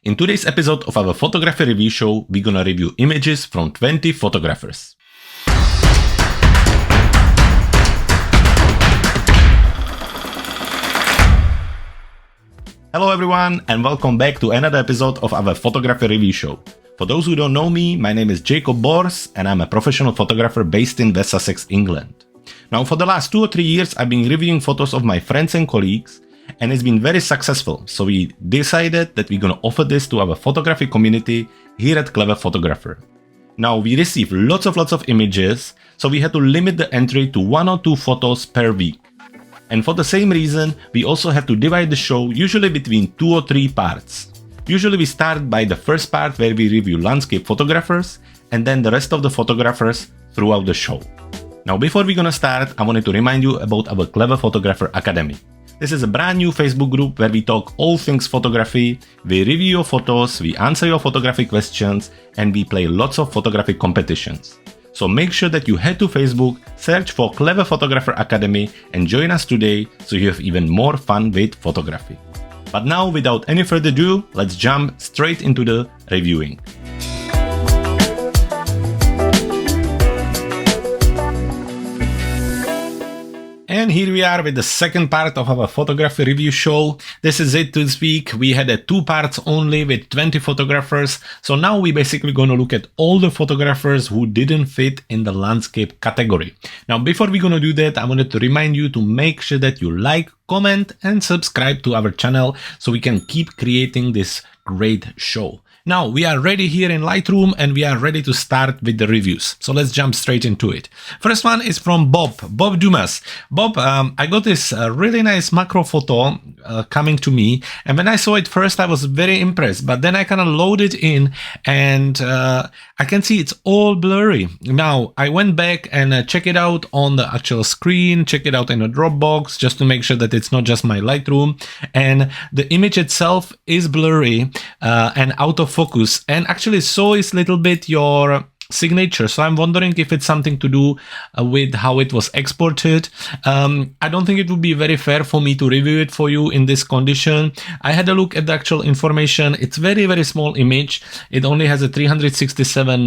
In today's episode of our photography review show, we're gonna review images from 20 photographers. Hello everyone and welcome back to another episode of our photography review show. For those who don't know me, my name is Jakub and I'm a professional photographer based in West Sussex, England. Now for the last 2 or 3 years I've been reviewing photos of my friends and colleagues and it's been very successful, so we decided that we're gonna offer this to our photography community here at Clever Photographer. Now we receive lots of images, so we had to limit the entry to 1 or 2 photos per week. And for the same reason, we also have to divide the show usually between 2 or 3 parts. Usually we start by the first part where we review landscape photographers and then the rest of the photographers throughout the show. Now before we're gonna start, I wanted to remind you about our Clever Photographer Academy. This is a brand new Facebook group where we talk all things photography, we review your photos, we answer your photography questions, and we play lots of photography competitions. So make sure that you head to Facebook, search for Clever Photographer Academy and join us today so you have even more fun with photography. But now without any further ado, let's jump straight into the reviewing. And here we are with the second part of our photography review show. This is it this week. We had 2 parts only with 20 photographers. So now we're basically going to look at all the photographers who didn't fit in the landscape category. Now, before we're going to do that, I wanted to remind you to make sure that you like, comment and subscribe to our channel so we can keep creating this great show. Now we are ready here in Lightroom and we are ready to start with the reviews. So let's jump straight into it. First one is from Bob Dumas. Bob, I got this really nice macro photo coming to me, and when I saw it first I was very impressed, but then I kind of loaded in and I can see it's all blurry. Now I went back and checked it out on the actual screen, check it out in a Dropbox just to make sure that it's not just my Lightroom, and the image itself is blurry and out of focus, and actually so is a little bit your signature. So I'm wondering if it's something to do with how it was exported. I don't think it would be very fair for me to review it for you in this condition. I had a look at the actual information. It's very small image. It only has a 367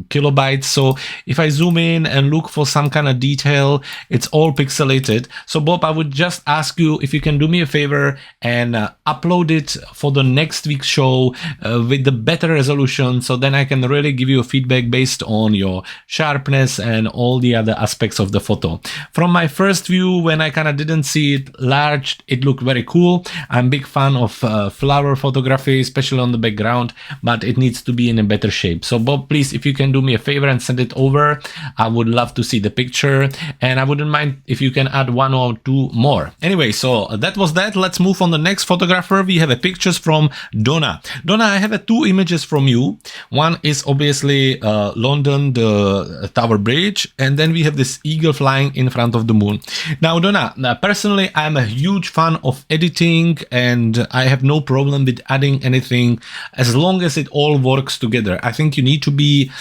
kilobytes. So if I zoom in and look for some kind of detail, it's all pixelated. So Bob, I would just ask you if you can do me a favor and upload it for the next week's show with the better resolution, so then I can really give you a feedback based on your sharpness and all the other aspects of the photo. From my first view, when I kind of didn't see it large, it looked very cool. I'm a big fan of flower photography, especially on the background, but it needs to be in a better shape. So Bob, please, if you can do me a favor and send it over, I would love to see the picture, and I wouldn't mind if you can add 1 or 2 more. Anyway, so that was that. Let's move on the next photographer. We have pictures from Donna. Donna, I have 2 images from you. One is obviously London, the Tower Bridge, and then we have this eagle flying in front of the moon. Now Donna, personally I'm a huge fan of editing and I have no problem with adding anything as long as it all works together. I think you need to be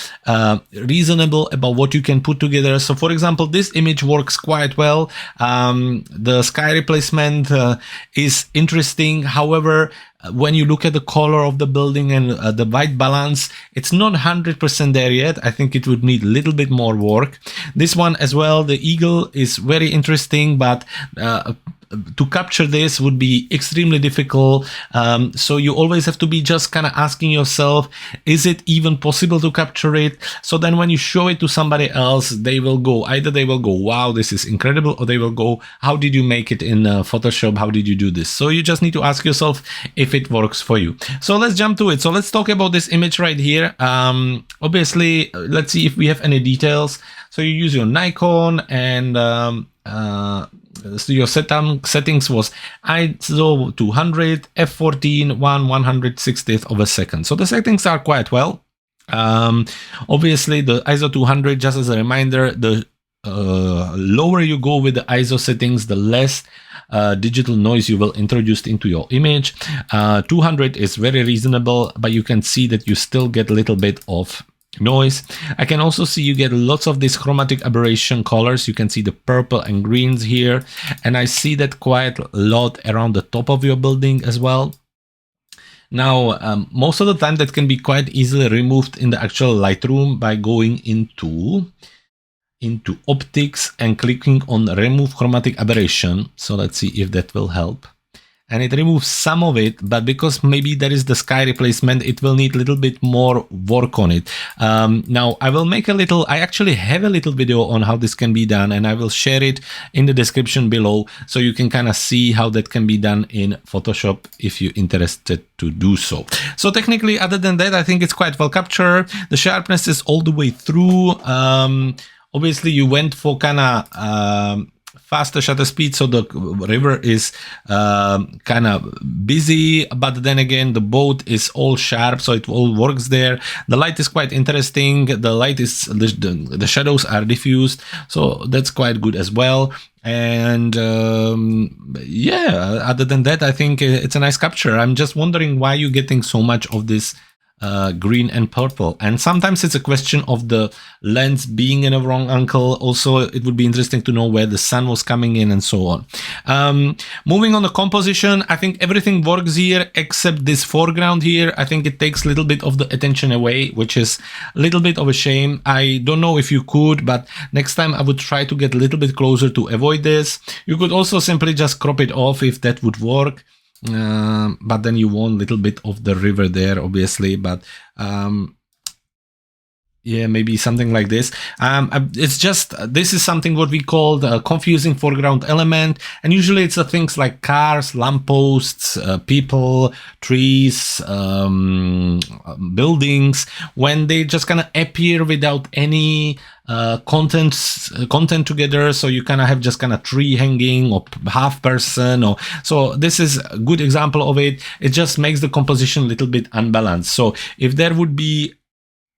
reasonable about what you can put together. So for example, this image works quite well. The sky replacement is interesting. However, when you look at the color of the building and the white balance, it's not 100% there yet. I think it would need a little bit more work. This one as well, the eagle is very interesting, but to capture this would be extremely difficult. So you always have to be just kind of asking yourself, is it even possible to capture it? So then when you show it to somebody else, either they will go, wow, this is incredible, or they will go, how did you make it in Photoshop? How did you do this? So you just need to ask yourself if it works for you. So let's jump to it. So let's talk about this image right here. Obviously, let's see if we have any details. So you use your Nikon and so your settings was ISO 200, f14, 1/160th of a second. So the settings are quite well. Obviously the ISO 200, just as a reminder, the lower you go with the ISO settings, the less digital noise you will introduce into your image. 200 is very reasonable, but you can see that you still get a little bit of noise. I can also see you get lots of these chromatic aberration colors. You can see the purple and greens here, and I see that quite a lot around the top of your building as well. Now, most of the time that can be quite easily removed in the actual Lightroom by going into optics and clicking on remove chromatic aberration. So let's see if that will help. And it removes some of it, but because maybe there is the sky replacement, it will need a little bit more work on it. Now I will make I actually have a little video on how this can be done, and I will share it in the description below, so you can kind of see how that can be done in Photoshop if you're interested to do so. So technically, other than that, I think it's quite well captured. The sharpness is all the way through. Obviously you went for kind of faster shutter speed, so the river is kind of busy, but then again the boat is all sharp, so it all works there. The light is quite interesting. The light is the shadows are diffused, so that's quite good as well. And yeah, other than that, I think it's a nice capture. I'm just wondering why you're getting so much of this green and purple, and sometimes it's a question of the lens being in a wrong angle. Also, it would be interesting to know where the sun was coming in and so on. Moving on the composition, I think everything works here except this foreground here. I think it takes a little bit of the attention away, which is a little bit of a shame. I don't know if you could, but next time I would try to get a little bit closer to avoid this. You could also simply just crop it off if that would work. But then you want a little bit of the river there, obviously, but yeah, maybe something like this. It's just, this is something what we call the confusing foreground element, and usually it's the things like cars, lampposts, people, trees, buildings, when they just kind of appear without any content together. So you kind of have just kind of tree hanging or half person, or so this is a good example of it. It just makes the composition a little bit unbalanced. So if there would be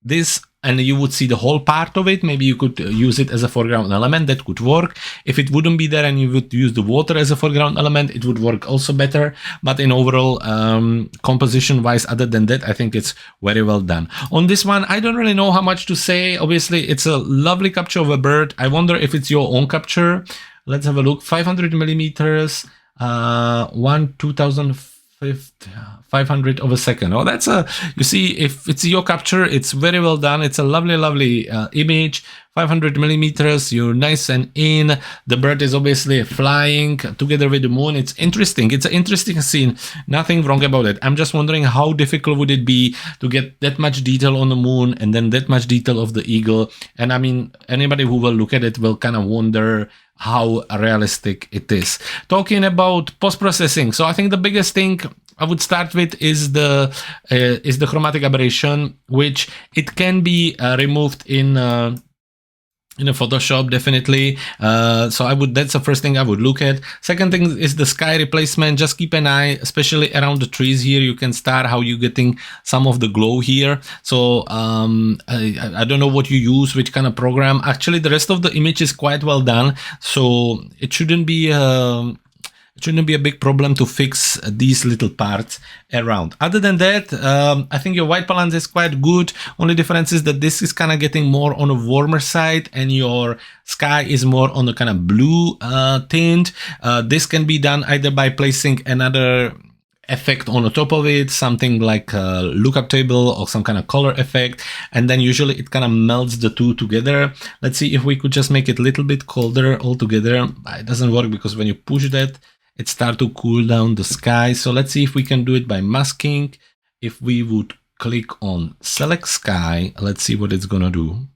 this and you would see the whole part of it, maybe you could use it as a foreground element. That could work. If it wouldn't be there and you would use the water as a foreground element, it would work also better. But in overall composition wise, other than that, I think it's very well done. On this one, I don't really know how much to say. Obviously, it's a lovely capture of a bird. I wonder if it's your own capture. Let's have a look. 500 millimeters, 2,500 of a second. Oh, that's you see, if it's your capture, it's very well done. It's a lovely image. 500 millimeters, you're nice and in. The bird is obviously flying together with the moon. It's interesting. It's an interesting scene. Nothing wrong about it. I'm just wondering how difficult would it be to get that much detail on the moon and then that much detail of the eagle. And I mean, anybody who will look at it will kind of wonder how realistic it is. Talking about post-processing, so I think the biggest thing I would start with is the chromatic aberration, which it can be removed in a Photoshop, definitely. So that's the first thing I would look at. Second thing is the sky replacement. Just keep an eye, especially around the trees here. You can start how you're getting some of the glow here. So I don't know what you use, which kind of program. Actually, the rest of the image is quite well done, so it shouldn't be a big problem to fix these little parts around. Other than that, I think your white balance is quite good. Only difference is that this is kind of getting more on a warmer side and your sky is more on the kind of blue tint. This can be done either by placing another effect on the top of it, something like a lookup table or some kind of color effect, and then usually it kind of melts the two together. Let's see if we could just make it a little bit colder altogether. It doesn't work because when you push that, it starts to cool down the sky. So let's see if we can do it by masking. If we would click on select sky, let's see what it's gonna do.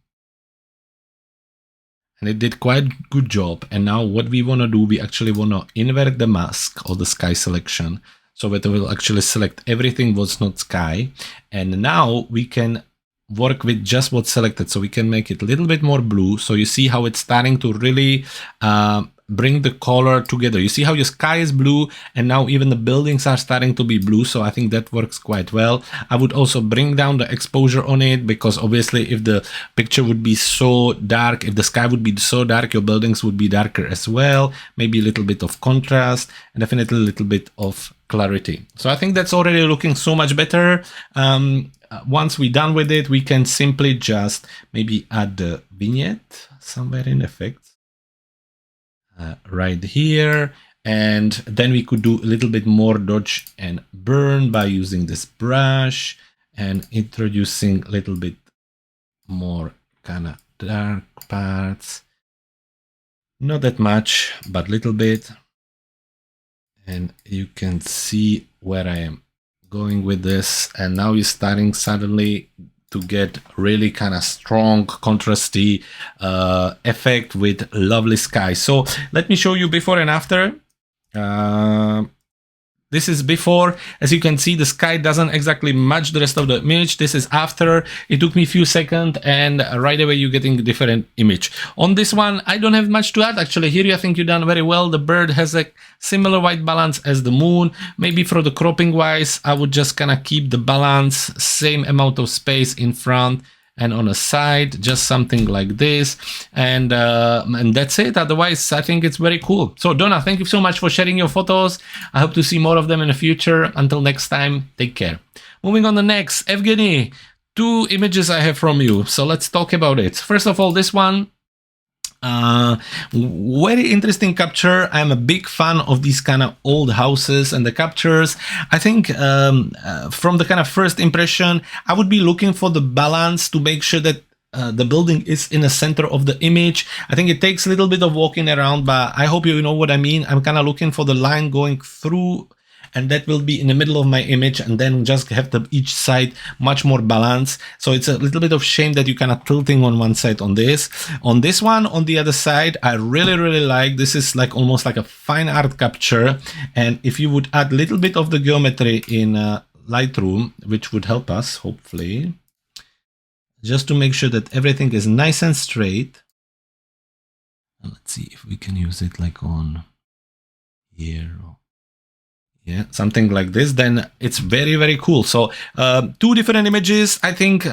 And it did quite good job. And now what we wanna do, we actually wanna invert the mask or the sky selection, so that it will actually select everything what's not sky. And now we can work with just what's selected. So we can make it a little bit more blue. So you see how it's starting to really bring the color together. You see how your sky is blue and now even the buildings are starting to be blue. So I think that works quite well. I would also bring down the exposure on it, because obviously if the picture would be so dark, if the sky would be so dark, your buildings would be darker as well. Maybe a little bit of contrast and definitely a little bit of clarity. So I think that's already looking so much better. Once we're done with it, we can simply just maybe add the vignette somewhere in effects. Right here, And then we could do a little bit more dodge and burn by using this brush and introducing a little bit more kind of dark parts. Not that much, but little bit. And you can see where I am going with this. And now you're starting suddenly to get really kind of strong contrasty effect with lovely sky. So let me show you before and after. This is before. As you can see, the sky doesn't exactly match the rest of the image. This is after. It took me a few seconds, and right away you're getting a different image. On this one, I don't have much to add. Actually, here I think you've done very well. The bird has a similar white balance as the moon. Maybe for the cropping wise, I would just kind of keep the balance, same amount of space in front and on a side, just something like this, and that's it. Otherwise, I think it's very cool. So Donna, thank you so much for sharing your photos. I hope to see more of them in the future. Until next time, take care. Moving on to next, Evgeny, 2 images I have from you, so let's talk about it. First of all, this one, very interesting capture. I'm a big fan of these kind of old houses and the captures. I think from the kind of first impression, I would be looking for the balance to make sure that the building is in the center of the image. I think it takes a little bit of walking around, but I hope you know what I mean. I'm kind of looking for the line going through, and that will be in the middle of my image, and then just have the each side much more balanced. So it's a little bit of shame that you kind of tilting on one side on this. On this one, on the other side, I really like. This is like almost like a fine art capture. And if you would add a little bit of the geometry in Lightroom, which would help us, hopefully, just to make sure that everything is nice and straight. And let's see if we can use it like on here. Yeah, something like this, then it's very cool. So 2 different images. I think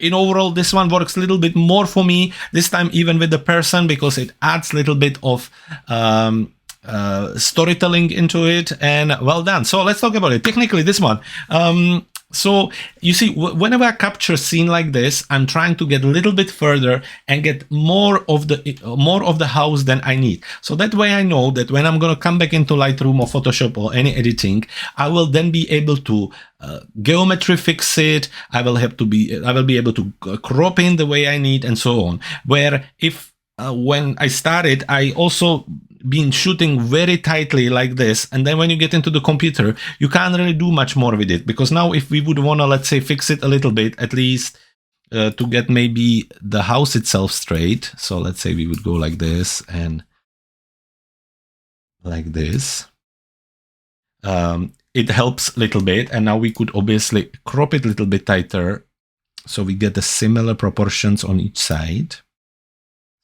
in overall this one works a little bit more for me this time, even with the person, because it adds a little bit of storytelling into it, and well done. So let's talk about it. Technically, this one. So you see, whenever I capture a scene like this, I'm trying to get a little bit further and get more of the house than I need. So that way I know that when I'm going to come back into Lightroom or Photoshop or any editing, I will then be able to geometry fix it. I will be able to crop in the way I need and so on. Where if when I started, I also been shooting very tightly like this, and then when you get into the computer, you can't really do much more with it, because now if we would want to, let's say, fix it a little bit, at least to get maybe the house itself straight. So let's say we would go like this and like this. It helps a little bit, and now we could obviously crop it a little bit tighter so we get the similar proportions on each side.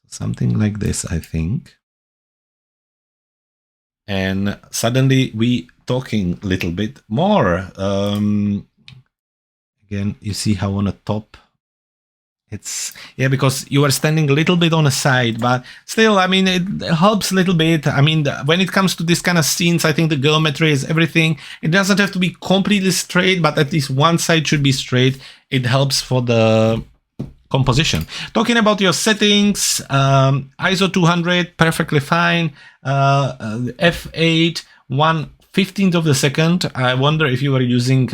Something like this, I think. And suddenly we talking a little bit more. Again, you see how on the top it's, yeah, because you are standing a little bit on the side, but still, I mean, it helps a little bit. I mean, when it comes to this kind of scenes, I think the geometry is everything. It doesn't have to be completely straight, but at least one side should be straight. It helps for the composition. Talking about your settings, ISO 200, perfectly fine. F8, 1/15 of the second. I wonder if you were using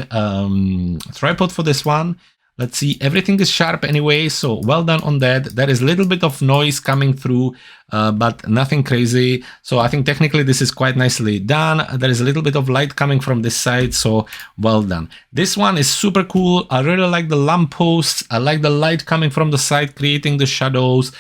tripod for this one. Let's see, everything is sharp anyway, so well done on that. There is a little bit of noise coming through, but nothing crazy. So I think technically this is quite nicely done. There is a little bit of light coming from this side, so well done. This one is super cool. I really like the lampposts. I like the light coming from the side, creating the shadows.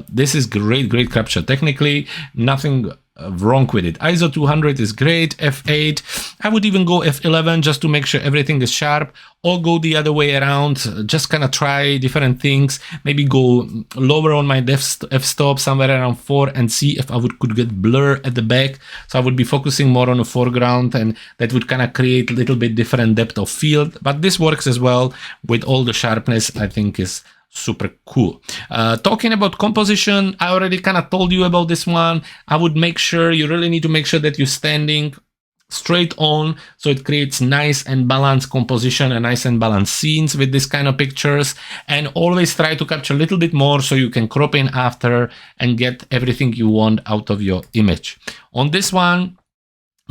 This is great capture. Technically, nothing wrong with it. ISO 200 is great. F8. I would even go F11 just to make sure everything is sharp, or go the other way around. Just kind of try different things. Maybe go lower on my f-stop, somewhere around 4, and see if I could get blur at the back. So I would be focusing more on the foreground, and that would kind of create a little bit different depth of field. But this works as well with all the sharpness. I think is super cool. Talking about composition, I already kind of told you about this one. I would make sure, you really need to make sure that you're standing straight on, so it creates nice and balanced composition and nice and balanced scenes with this kind of pictures. And always try to capture a little bit more so you can crop in after and get everything you want out of your image. On this one,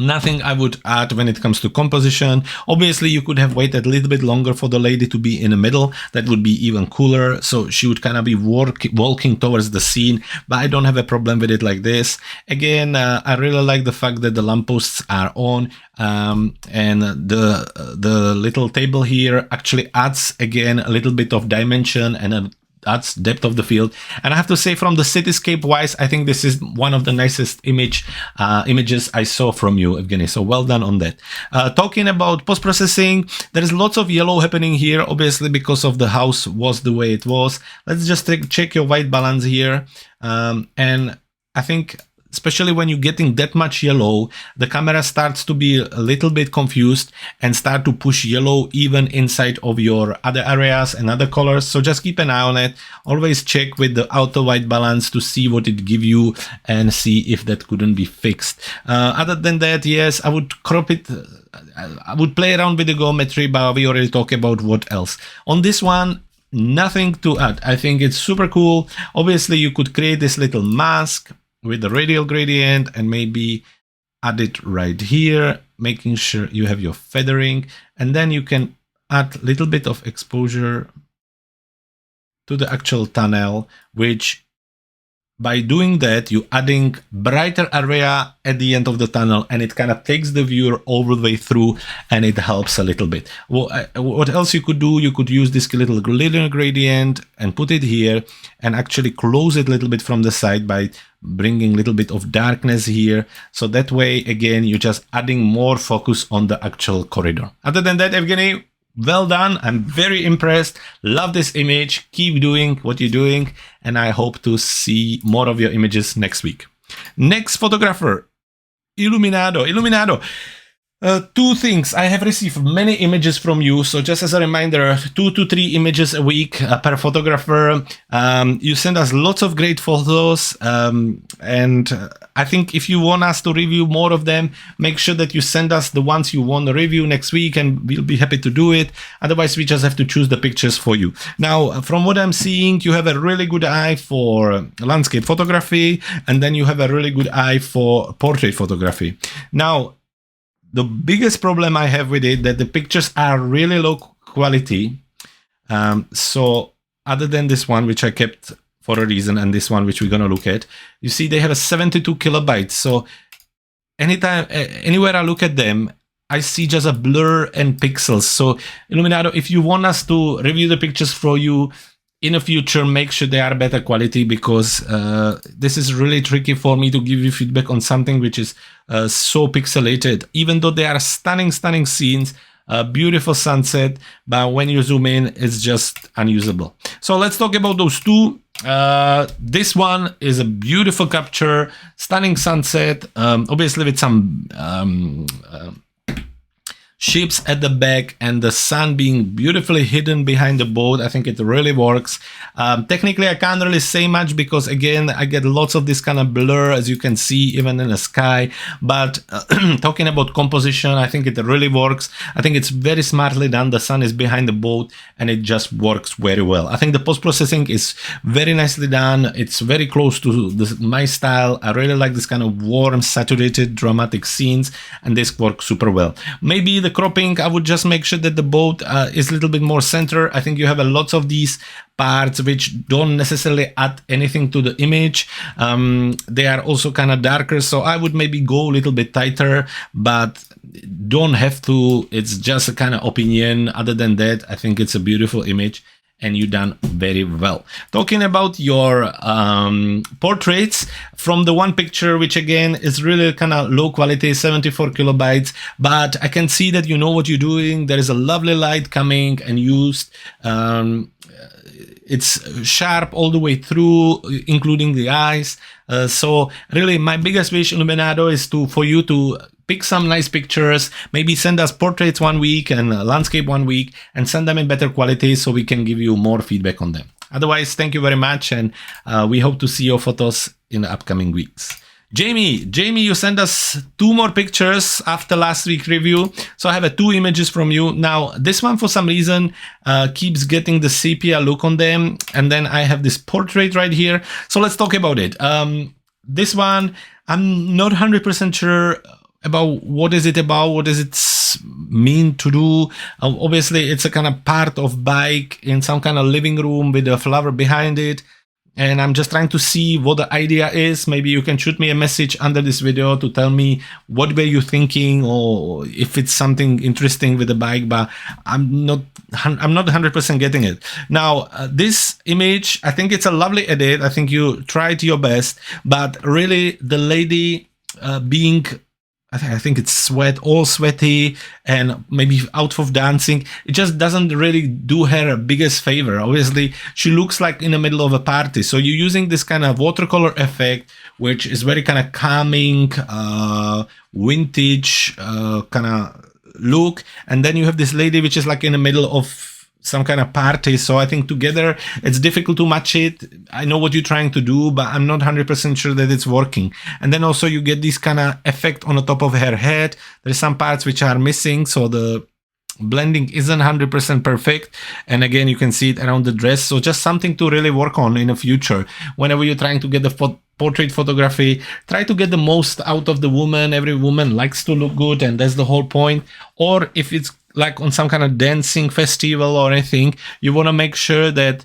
nothing I would add when it comes to composition. Obviously, you could have waited a little bit longer for the lady to be in the middle. That would be even cooler. So she would kind of be walking towards the scene, but I don't have a problem with it like this. Again, I really like the fact that the lampposts are on, and the little table here actually adds, again, a little bit of dimension and adds depth of the field. And I have to say, from the cityscape wise, I think this is one of the nicest images I saw from you, Evgeny. So well done on that. Talking about post-processing, there is lots of yellow happening here, obviously because of the house was the way it was. Let's just check your white balance here. And I think, especially when you're getting that much yellow, the camera starts to be a little bit confused and start to push yellow even inside of your other areas and other colors. So just keep an eye on it. Always check with the auto white balance to see what it gives you and see if that couldn't be fixed. Other than that, yes, I would crop it. I would play around with the geometry, but we already talked about what else. On this one, nothing to add. I think it's super cool. Obviously, you could create this little mask with the radial gradient and maybe add it right here, making sure you have your feathering, and then you can add a little bit of exposure to the actual tunnel, which by doing that, you're adding brighter area at the end of the tunnel, and it kind of takes the viewer all the way through, and it helps a little bit. Well, what else you could do? You could use this little linear gradient and put it here and actually close it a little bit from the side by bringing a little bit of darkness here. So that way, again, you're just adding more focus on the actual corridor. Other than that, Evgeny, well done. I'm very impressed. Love this image. Keep doing what you're doing. And I hope to see more of your images next week. Next photographer, Iluminado. Two things. I have received many images from you. So just as a reminder, 2 to 3 images a week per photographer. You send us lots of great photos. And I think if you want us to review more of them, make sure that you send us the ones you want to review next week, and we'll be happy to do it. Otherwise, we just have to choose the pictures for you. Now, from what I'm seeing, you have a really good eye for landscape photography, and then you have a really good eye for portrait photography. Now, the biggest problem I have with it, that the pictures are really low quality. So other than this one, which I kept for a reason, and this one, which we're going to look at, you see they have a 72 kilobytes. So anytime, anywhere I look at them, I see just a blur and pixels. So Iluminado, if you want us to review the pictures for you in the future, make sure they are better quality, because this is really tricky for me to give you feedback on something which is so pixelated, even though they are stunning scenes, beautiful sunset, but when you zoom in, it's just unusable. So let's talk about those two. This one is a beautiful capture, stunning sunset, obviously with some ships at the back and the sun being beautifully hidden behind the boat. I think it really works. Technically, I can't really say much because, again, I get lots of this kind of blur, as you can see, even in the sky. But talking about composition, I think it really works. I think it's very smartly done. The sun is behind the boat and it just works very well. I think the post-processing is very nicely done. It's very close to my style. I really like this kind of warm, saturated, dramatic scenes, and this works super well. Maybe the cropping, I would just make sure that the boat is a little bit more center. I think you have a lots of these parts which don't necessarily add anything to the image. They are also kind of darker, so I would maybe go a little bit tighter, but don't have to. It's just a kind of opinion. Other than that, I think it's a beautiful image and you done very well. Talking about your portraits, from the one picture, which again is really kind of low quality, 74 kilobytes, but I can see that you know what you're doing. There is a lovely light coming and used. It's sharp all the way through, including the eyes. So really, my biggest wish, Iluminado, is for you to pick some nice pictures, maybe send us portraits one week and landscape one week, and send them in better quality so we can give you more feedback on them. Otherwise, thank you very much, and we hope to see your photos in the upcoming weeks. Jamie, you sent us 2 more pictures after last week's review. So I have 2 images from you. Now, this one for some reason keeps getting the sepia look on them. And then I have this portrait right here. So let's talk about it. This one, I'm not 100% sure about what is it about, what does it mean to do. Obviously, it's a kind of part of bike in some kind of living room with a flower behind it. And I'm just trying to see what the idea is. Maybe you can shoot me a message under this video to tell me what were you thinking, or if it's something interesting with the bike, but I'm not 100% getting it. Now, this image, I think it's a lovely edit. I think you tried your best, but really the lady being, I think it's all sweaty and maybe out of dancing. It just doesn't really do her a biggest favor. Obviously, she looks like in the middle of a party. So you're using this kind of watercolor effect, which is very kind of calming, vintage kind of look. And then you have this lady, which is like in the middle of some kind of party. So I think together it's difficult to match it. I know what you're trying to do, but I'm not 100% sure that it's working. And then also you get this kind of effect on the top of her head. There's some parts which are missing, so the blending isn't 100% perfect. And again, you can see it around the dress. So just something to really work on in the future. Whenever you're trying to get the portrait photography, try to get the most out of the woman. Every woman likes to look good, and that's the whole point. Or if it's like on some kind of dancing festival or anything, you want to make sure that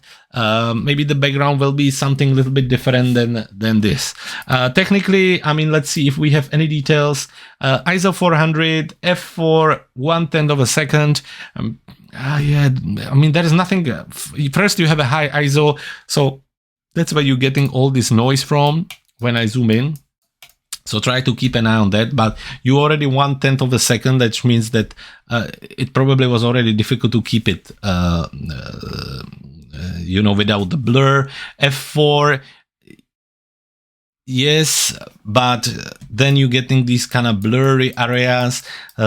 maybe the background will be something a little bit different than this. Technically, I mean, let's see if we have any details. ISO 400, f4, 1/10 of a second. Yeah, I mean, there is nothing. First, you have a high ISO, so that's where you're getting all this noise from when I zoom in. So try to keep an eye on that, but you already 1/10 of a second, which means that it probably was already difficult to keep it, without the blur. F4, yes, but then you're getting these kind of blurry areas.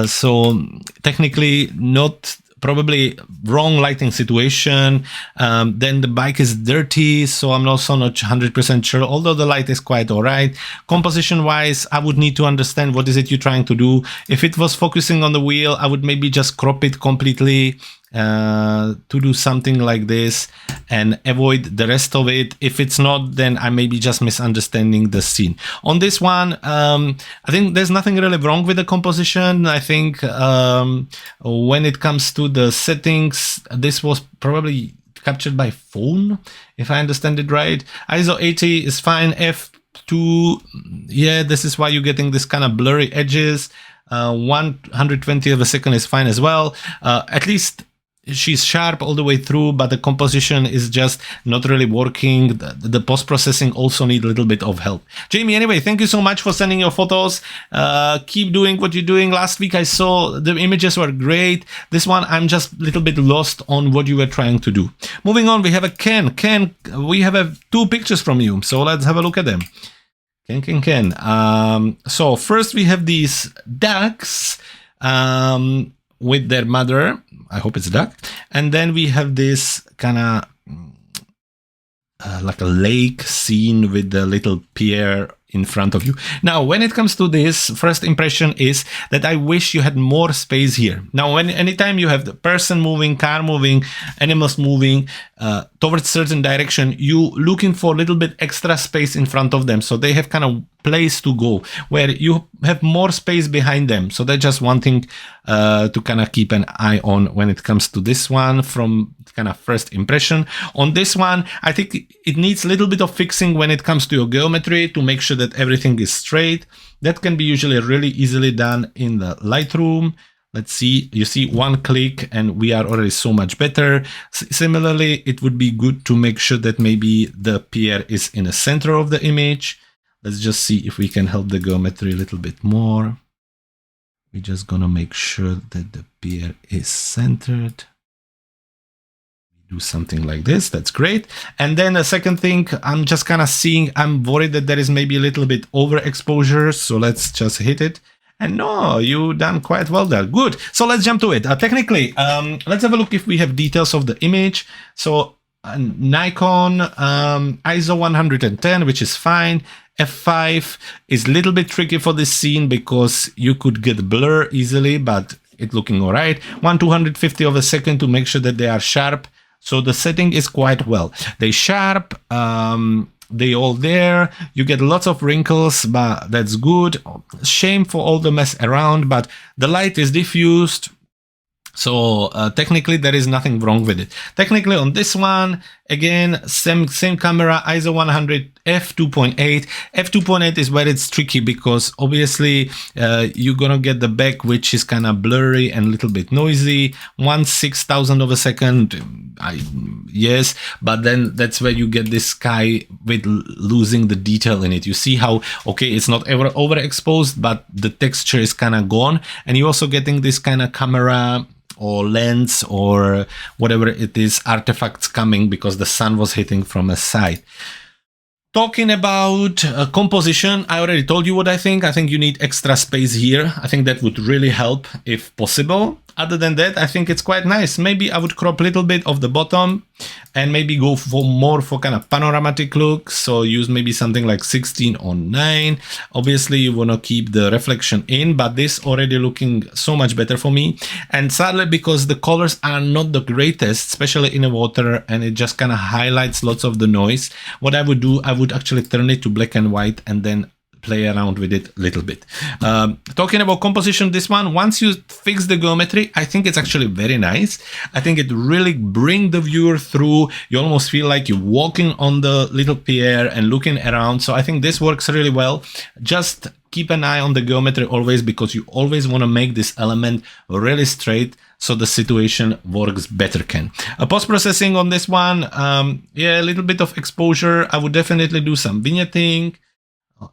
So technically not probably wrong lighting situation. Then the bike is dirty, so I'm also not 100% sure, although the light is quite all right. Composition wise, I would need to understand what is it you're trying to do. If it was focusing on the wheel, I would maybe just crop it completely to do something like this and avoid the rest of it. If it's not, then I may be just misunderstanding the scene. On this one, I think there's nothing really wrong with the composition. I think when it comes to the settings, this was probably captured by phone, if I understand it right. ISO 80 is fine. F2, yeah, this is why you're getting this kind of blurry edges. 120 of a second is fine as well. At least she's sharp all the way through, but the composition is just not really working. The post-processing also need a little bit of help. Jamie, anyway, thank you so much for sending your photos. Keep doing what you're doing. Last week I saw the images were great. This one, I'm just a little bit lost on what you were trying to do. Moving on, we have a Ken. Ken, we have 2 pictures from you, so let's have a look at them. Ken. So first we have these ducks with their mother. I hope it's a duck. And then we have this kind of like a lake scene with the little pier in front of you. Now, when it comes to this, first impression is that I wish you had more space here. Now, anytime you have the person moving, car moving, animals moving towards certain direction, you looking for a little bit extra space in front of them, so they have kind of place to go, where you have more space behind them. So that's just one thing to kind of keep an eye on when it comes to this one from kind of first impression. On this one, I think it needs a little bit of fixing when it comes to your geometry to make sure that everything is straight. That can be usually really easily done in the Lightroom. Let's see, you see one click and we are already so much better. Similarly, it would be good to make sure that maybe the pier is in the center of the image. Let's just see if we can help the geometry a little bit more. We're just gonna make sure that the pier is centered. Do something like this, that's great. And then the second thing, I'm just kind of seeing, I'm worried that there is maybe a little bit overexposure, so let's just hit it. And no, you done quite well there. Good. So let's jump to it. Technically, let's have a look if we have details of the image. So Nikon ISO 110, which is fine. F5 is a little bit tricky for this scene because you could get blur easily, but it's looking all right. 1/250 of a second to make sure that they are sharp. So the setting is quite well. They sharp, they all there. You get lots of wrinkles, but that's good. Shame for all the mess around, but the light is diffused. So technically there is nothing wrong with it. Technically on this one, again, same camera, ISO 100, f2.8. f2.8 is where it's tricky because obviously you're gonna get the back, which is kind of blurry and a little bit noisy. 1/6000 of a second, yes, but then that's where you get this sky with losing the detail in it. You see how, okay, it's not ever overexposed, but the texture is kind of gone. And you're also getting this kind of camera or lens or whatever it is, artifacts coming because the sun was hitting from a side. Talking about composition, I already told you what I think. I think you need extra space here. I think that would really help if possible. Other than that, I think it's quite nice. Maybe I would crop a little bit of the bottom and maybe go for more for kind of panoramatic look. So use maybe something like 16 or 9. Obviously, you want to keep the reflection in, but this already looking so much better for me. And sadly, because the colors are not the greatest, especially in the water, and it just kind of highlights lots of the noise. What I would do, I would actually turn it to black and white and then play around with it a little bit. Talking about composition, this one, once you fix the geometry, I think it's actually very nice. I think it really brings the viewer through. You almost feel like you're walking on the little pier and looking around. So I think this works really well. Just keep an eye on the geometry always, because you always want to make this element really straight so the situation works better. Post-processing on this one, yeah, a little bit of exposure. I would definitely do some vignetting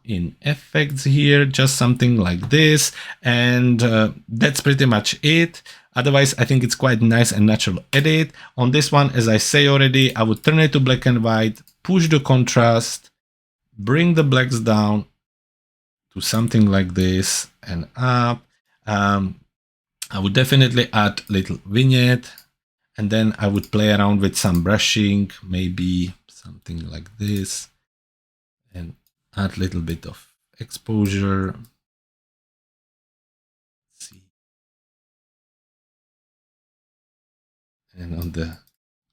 in effects here, just something like this, and that's pretty much it. Otherwise, I think it's quite nice and natural edit. On this one, as I say already, I would turn it to black and white, push the contrast, bring the blacks down to something like this and up. I would definitely add little vignette, and then I would play around with some brushing, maybe something like this, and add a little bit of exposure. Let's see. And on the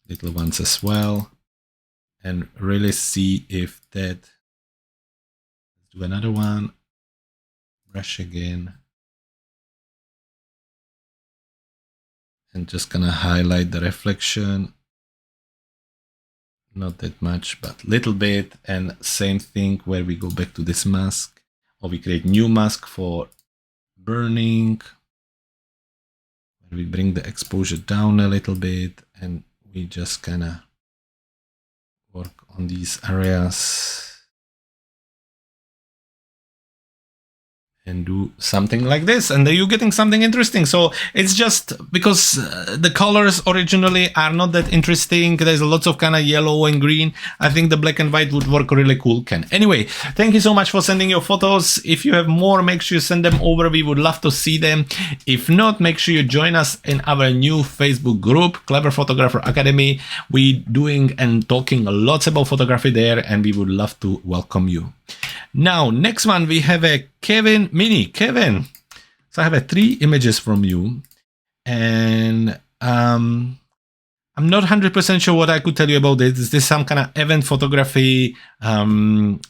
little ones as well. And really see if that. Let's do another one. Brush again. And just gonna highlight the reflection. Not that much, but little bit. And same thing where we go back to this mask, or we create new mask for burning, where we bring the exposure down a little bit, and we just kind of work on these areas and do something like this, and then you're getting something interesting. So it's just because the colors originally are not that interesting. There's lots of kind of yellow and green. I think the black and white would work really cool. Anyway, thank you so much for sending your photos. If you have more, make sure you send them over. We would love to see them. If not, make sure you join us in our new Facebook group, Clever Photographer Academy. We're doing and talking lots about photography there, and we would love to welcome you. Now, next one, we have a Kevin Mini. Kevin, so I have 3 images from you, and I'm not 100% sure what I could tell you about this. Is this some kind of event photography? I'm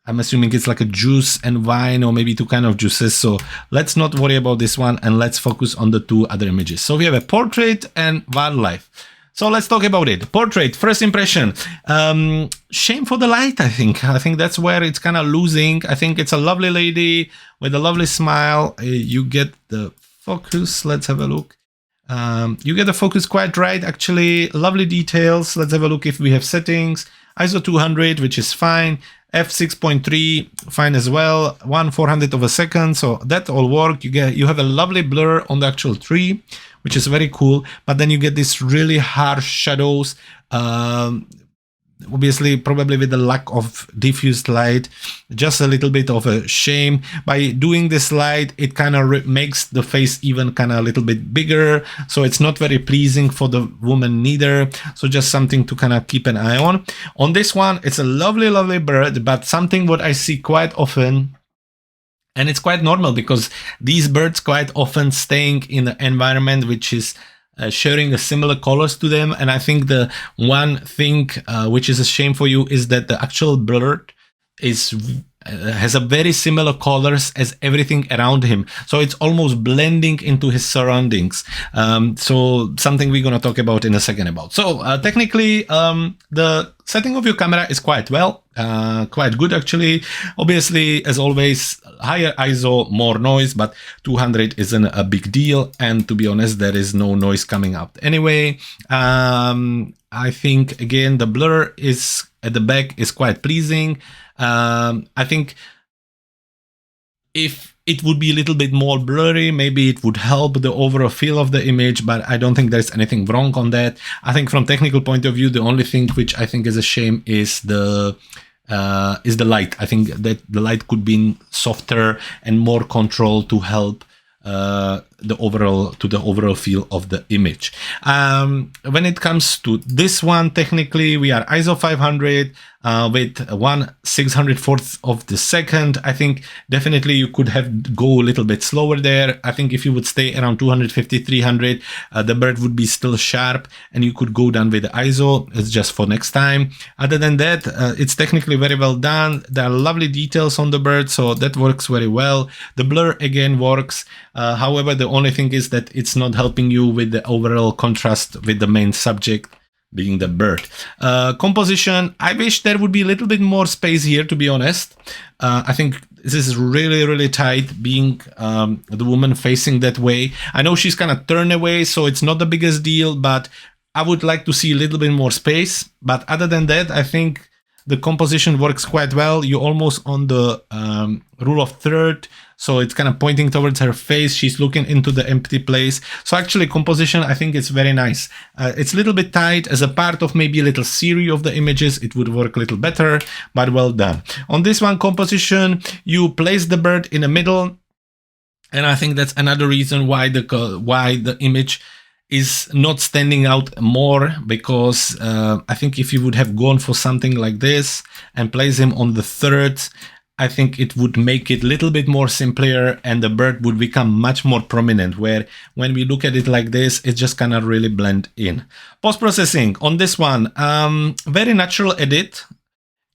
assuming it's like a juice and wine, or maybe 2 kind of juices. So let's not worry about this one, and let's focus on the 2 other images. So we have a portrait and wildlife. So let's talk about it. Portrait, first impression. Shame for the light, I think. I think that's where it's kind of losing. I think it's a lovely lady with a lovely smile. You get the focus. Let's have a look. You get the focus quite right, actually. Lovely details. Let's have a look if we have settings. ISO 200, which is fine. F6.3, fine as well. 1/400 of a second. So that all work. You have a lovely blur on the actual tree, which is very cool. But then you get these really harsh shadows. obviously probably with the lack of diffused light, just a little bit of a shame. By doing this light, it kind of makes the face even kind of a little bit bigger, so it's not very pleasing for the woman neither. So just something to kind of keep an eye on. On this one, it's a lovely bird, but something what I see quite often, and it's quite normal because these birds quite often staying in an environment which is sharing a similar colors to them. And I think the one thing which is a shame for you is that the actual bird is has a very similar colors as everything around him, so it's almost blending into his surroundings. So something we're going to talk about in a second about. So technically the setting of your camera is quite good actually. Obviously, as always, higher ISO, more noise, but 200 isn't a big deal, and to be honest, there is no noise coming out anyway. I think again the blur is at the back is quite pleasing. I think if it would be a little bit more blurry, maybe it would help the overall feel of the image, but I don't think there's anything wrong on that. I think from technical point of view, the only thing which I think is a shame is the light. I think that the light could be softer and more controlled to help the overall feel of the image. When it comes to this one, technically we are ISO 500 with 1/604th of the second. I think definitely you could have go a little bit slower there. I think if you would stay around 250, 300, the bird would be still sharp, and you could go down with the ISO. It's just for next time. Other than that, it's technically very well done. There are lovely details on the bird, so that works very well. The blur again works. However, the only thing is that it's not helping you with the overall contrast with the main subject being the bird. Composition, I wish there would be a little bit more space here, to be honest. I think this is really tight, being the woman facing that way. I know she's kind of turned away, so it's not the biggest deal, but I would like to see a little bit more space. But other than that, I think the composition works quite well. You're almost on the rule of third, so it's kind of pointing towards her face. She's looking into the empty place. So actually composition, I think it's very nice. It's a little bit tight. As a part of maybe a little series of the images, it would work a little better, but well done. On this one, composition, you place the bird in the middle, and I think that's another reason why the image is not standing out more, because I think if you would have gone for something like this and place him on the third, I think it would make it a little bit more simpler, and the bird would become much more prominent, where when we look at it like this, it just kind of really blend in. Post-processing on this one, very natural edit,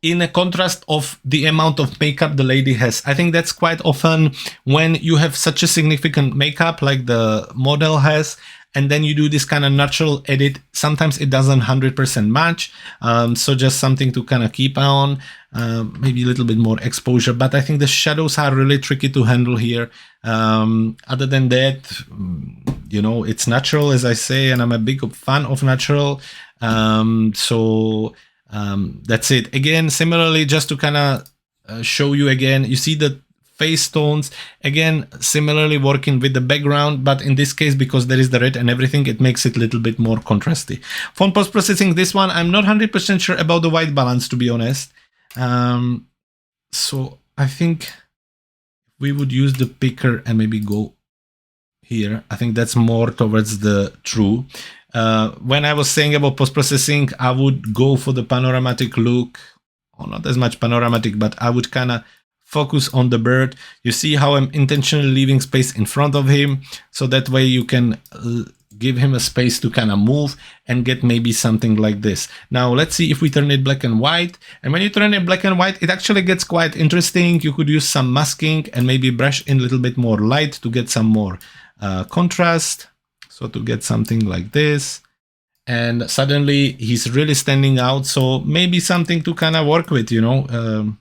in a contrast of the amount of makeup the lady has. I think that's quite often when you have such a significant makeup like the model has, and then you do this kind of natural edit, sometimes it doesn't 100% match. So just something to kind of keep on, maybe a little bit more exposure, but I think the shadows are really tricky to handle here. Other than that, you know, it's natural, as I say, and I'm a big fan of natural. That's it. Again, similarly, just to kind of show you again, you see the face tones, again, similarly working with the background, but in this case, because there is the red and everything, it makes it a little bit more contrasty. For post-processing, this one, I'm not 100% sure about the white balance, to be honest. So I think we would use the picker and maybe go here. I think that's more towards the true. When I was saying about post-processing, I would go for the panoramic look, or not as much panoramic, but I would kind of focus on the bird. You see how I'm intentionally leaving space in front of him, so that way you can give him a space to kind of move and get maybe something like this. Now let's see if we turn it black and white. And when you turn it black and white, it actually gets quite interesting. You could use some masking and maybe brush in a little bit more light to get some more contrast. So to get something like this, and suddenly he's really standing out. So maybe something to kind of work with, you know,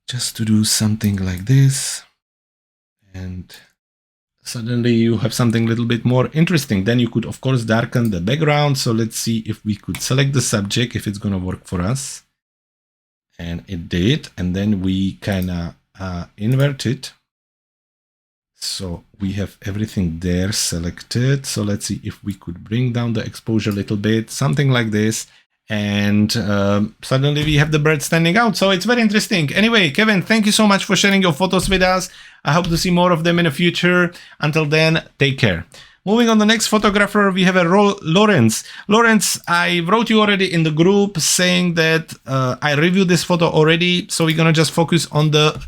just to do something like this, and suddenly you have something a little bit more interesting. Then you could, of course, darken the background. So let's see if we could select the subject, if it's going to work for us. And it did. And then we kind of invert it. So we have everything there selected. So let's see if we could bring down the exposure a little bit, something like this. and suddenly we have the bird standing out. So it's very interesting. Anyway, Kevin, thank you so much for sharing your photos with us. I hope to see more of them in the future. Until then, take care. Moving on the next photographer, we have a Laurence. Laurence, I wrote you already in the group saying that I reviewed this photo already. So we're gonna just focus on the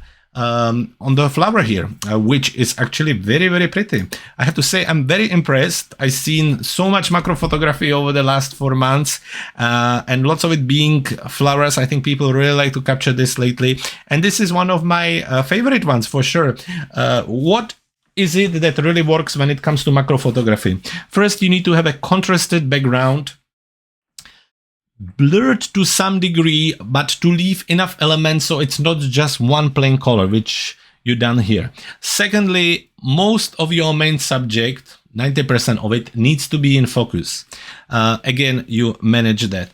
flower here, which is actually very, very pretty. I have to say I'm very impressed. I've seen so much macro photography over the last 4 months, and lots of it being flowers. I think people really like to capture this lately, and this is one of my favorite ones for sure. What is it that really works when it comes to macro photography? First, you need to have a contrasted background, blurred to some degree, but to leave enough elements so it's not just one plain color, which you done here. Secondly, most of your main subject, 90% of it, needs to be in focus. Again, you manage that.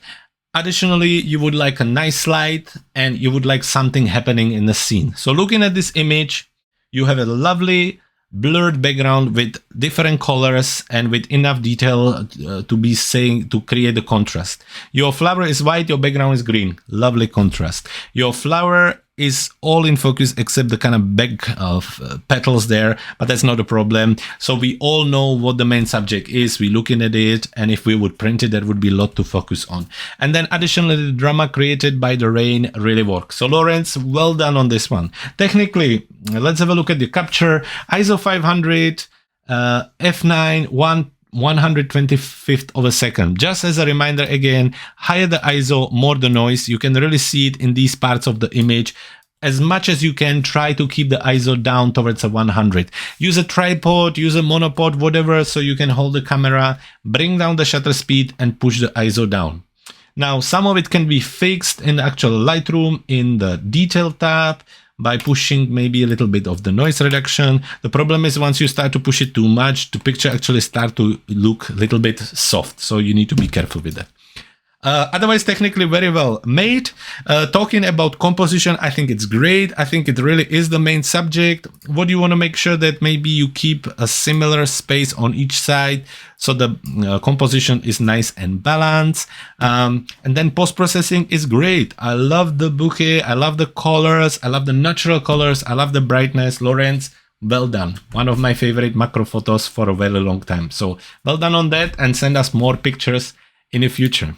Additionally, you would like a nice light and you would like something happening in the scene. So looking at this image, you have a lovely blurred background with different colors and with enough detail to create the contrast. Your flower is white, your background is green. Lovely contrast. Your flower is all in focus except the kind of back of petals there, but that's not a problem. So we all know what the main subject is. We're looking at it, and if we would print it, that would be a lot to focus on. And then additionally, the drama created by the rain really works. So Laurence, well done on this one. Technically, let's have a look at the capture. ISO 500, f9, 125th of a second. Just as a reminder again, higher the ISO, more the noise. You can really see it in these parts of the image. As much as you can, try to keep the ISO down towards a 100. Use a tripod, use a monopod, whatever, so you can hold the camera, bring down the shutter speed and push the ISO down. Now, some of it can be fixed in the actual Lightroom in the detail tab, by pushing maybe a little bit of the noise reduction. The problem is once you start to push it too much, the picture actually starts to look a little bit soft. So you need to be careful with that. Otherwise, technically very well made. Talking about composition, I think it's great. I think it really is the main subject. What you want to make sure that maybe you keep a similar space on each side so the composition is nice and balanced. And then post-processing is great. I love the bouquet. I love the colors. I love the natural colors. I love the brightness. Laurence, well done. One of my favorite macro photos for a very long time. So well done on that, and send us more pictures in the future.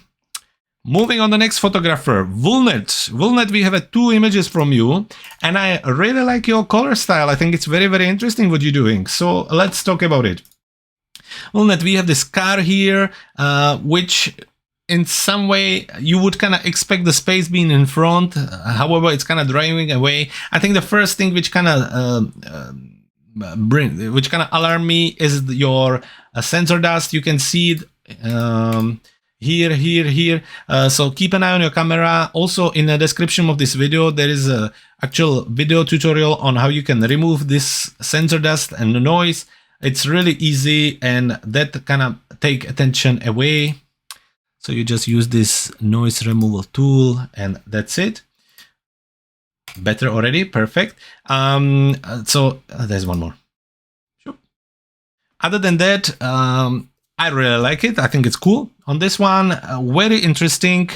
Moving on the next photographer, Vullnet. Vullnet, we have 2 images from you, and I really like your color style. I think it's very, very interesting what you're doing. So let's talk about it. Vullnet, we have this car here, which in some way you would kind of expect the space being in front. However, it's kind of driving away. I think the first thing which kind of alarm me is your sensor dust. You can see it here. So keep an eye on your camera. Also, in the description of this video, there is a actual video tutorial on how you can remove this sensor dust and the noise. It's really easy, and that kind of take attention away. So you just use this noise removal tool, and that's it. Better already, perfect. So there's one more. Sure. Other than that, I really like it. I think it's cool. On this one, very interesting.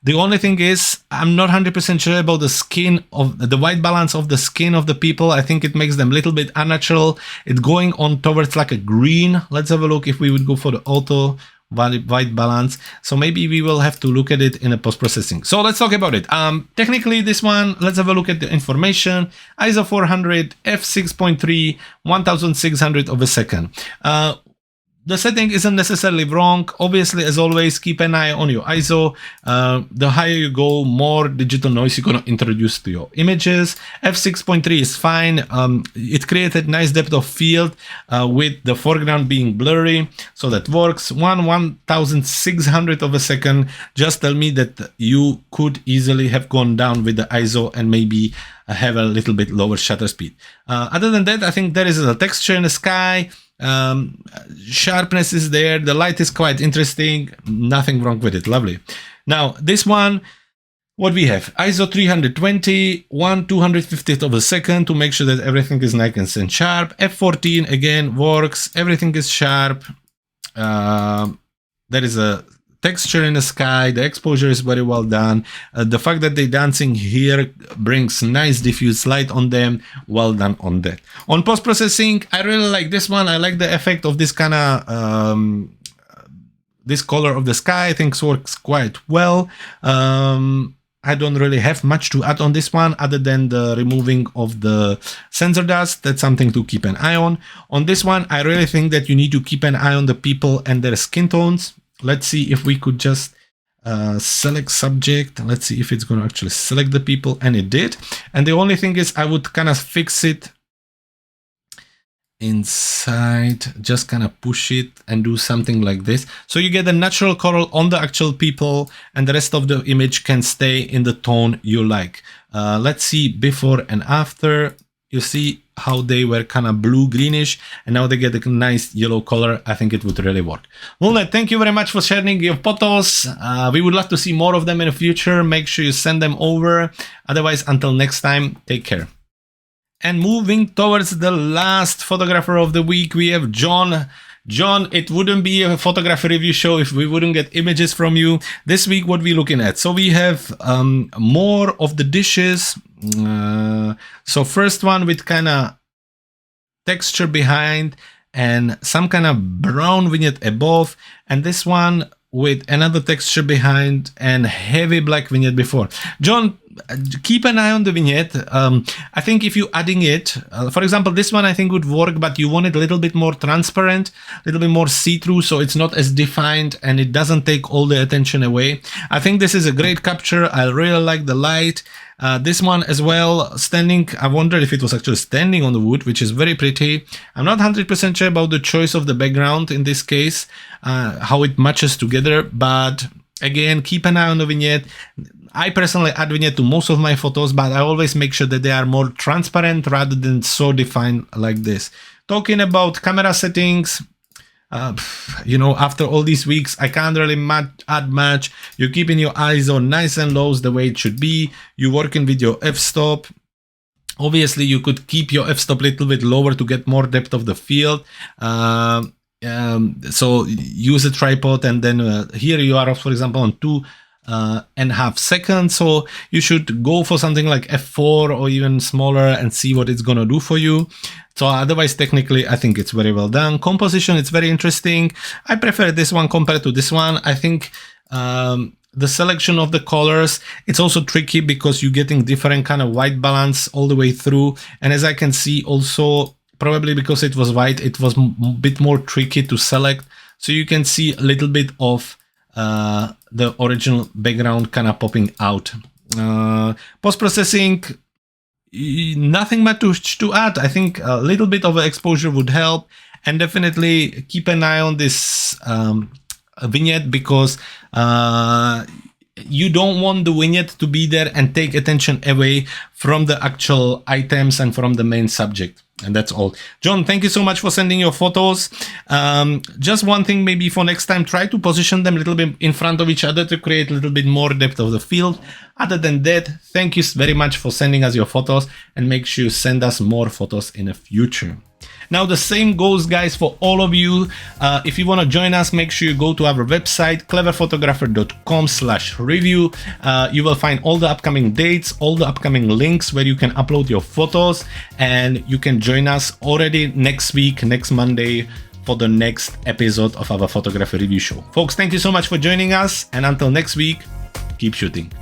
The only thing is, I'm not 100% sure about the skin of the white balance of the skin of the people. I think it makes them a little bit unnatural. It's going on towards like a green. Let's have a look if we would go for the auto white balance. So maybe we will have to look at it in a post-processing. So let's talk about it. Technically this one, let's have a look at the information. ISO 400, f6.3, 1600 of a second. The setting isn't necessarily wrong. Obviously, as always, keep an eye on your ISO. The higher you go, more digital noise you're going to introduce to your images. f6.3 is fine. It created nice depth of field with the foreground being blurry. So that works. 1600 of a second. Just tell me that you could easily have gone down with the ISO and maybe have a little bit lower shutter speed. Other than that, I think there is a texture in the sky. Sharpness is there. The light is quite interesting. Nothing wrong with it. Lovely. Now this one, what we have, ISO 320, 1/250th of a second to make sure that everything is nice and sharp. f14 again works. Everything is sharp. There is a texture in the sky, the exposure is very well done. The fact that they're dancing here brings nice diffuse light on them. Well done on that. On post-processing, I really like this one. I like the effect of this kind of this color of the sky. I think works quite well. I don't really have much to add on this one other than the removing of the sensor dust. That's something to keep an eye on. On this one, I really think that you need to keep an eye on the people and their skin tones. Let's see if we could just select subject. Let's see if it's going to actually select the people, and it did. And the only thing is I would kind of fix it inside, just kind of push it and do something like this. So you get a natural color on the actual people and the rest of the image can stay in the tone you like. Let's see before and after. You see how they were kind of blue greenish and now they get a nice yellow color. I think it would really work. Vullnet, thank you very much for sharing your photos. We would love to see more of them in the future. Make sure you send them over. Otherwise, until next time, take care. And moving towards the last photographer of the week, we have John. John, it wouldn't be a photography review show if we wouldn't get images from you. This week, what we're looking at? So we have more of the dishes. So first one with kind of texture behind and some kind of brown vignette above. And this one with another texture behind and heavy black vignette before. John, keep an eye on the vignette. I think if you're adding it, for example, this one I think would work, but you want it a little bit more transparent, a little bit more see-through, so it's not as defined and it doesn't take all the attention away. I think this is a great capture. I really like the light. This one as well, standing, I wonder if it was actually standing on the wood, which is very pretty. I'm not 100% sure about the choice of the background in this case, how it matches together, but again, keep an eye on the vignette. I personally add vignette to most of my photos, but I always make sure that they are more transparent rather than so defined like this. Talking about camera settings, you know, after all these weeks, I can't really add much. You're keeping your ISO nice and low the way it should be. You're working with your f-stop. Obviously, you could keep your f-stop a little bit lower to get more depth of the field. So use a tripod, and then here you are, for example, on 2.5 seconds. So you should go for something like f4 or even smaller and see what it's gonna do for you. So otherwise, technically, I think it's very well done. Composition, it's very interesting. I prefer this one compared to this one. I think the selection of the colors, it's also tricky because you're getting different kind of white balance all the way through. And as I can see also, probably because it was white, it was a bit more tricky to select. So you can see a little bit of the original background kind of popping out. Post-processing, nothing much to add. I think a little bit of exposure would help, and definitely keep an eye on this vignette because you don't want the vignette to be there and take attention away from the actual items and from the main subject. And that's all. John, thank you so much for sending your photos. Just one thing maybe for next time, try to position them a little bit in front of each other to create a little bit more depth of the field. Other than that, thank you very much for sending us your photos, and make sure you send us more photos in the future. Now the same goes, guys, for all of you. If you want to join us, make sure you go to our website, cleverphotographer.com/review. You will find all the upcoming dates, all the upcoming links where you can upload your photos, and you can join us already next week, next Monday, for the next episode of our photography review show. Folks, thank you so much for joining us, and until next week, keep shooting.